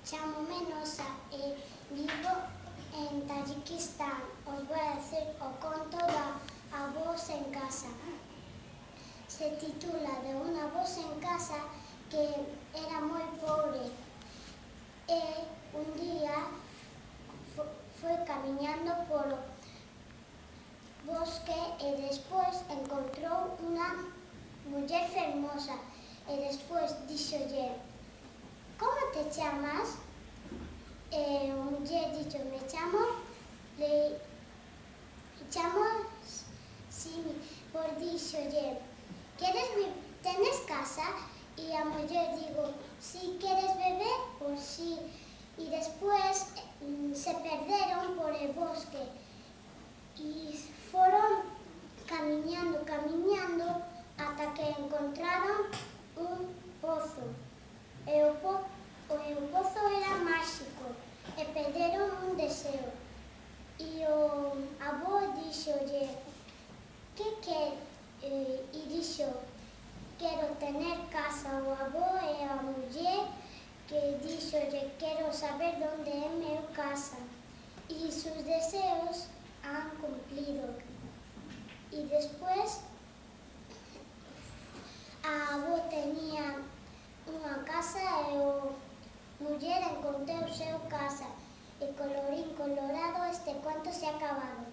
Chámome Nosa e vivo en Tayikistán. Os vou a decir o conto da A Voz en Casa. Se titula de unha voz en casa que era moi pobre e un día foi camiñando polo bosque e despois encontrou unha muller fermosa e despois díxolle: "Como te chamas?" E a muller dixo: "Me chamo Simi." Pois díxolle: "Tenes casa?" E a muller digo: "Si, queres beber?" Pois si. E despois se perderon por el bosque e foron camiñando ata que encontraron un pozo. E o pozo era máxico e pediron un deseo. E o avó díxolle: "Que quere?" E dixo: "Quero tener casa." O avó e a muller que díxolle: "Quero saber onde é meu casa." E sus deseos han cumplido. E despois a avó tenía unha casa e o muller encontrou seu casa. E colorín colorado, este conto se ha acabado.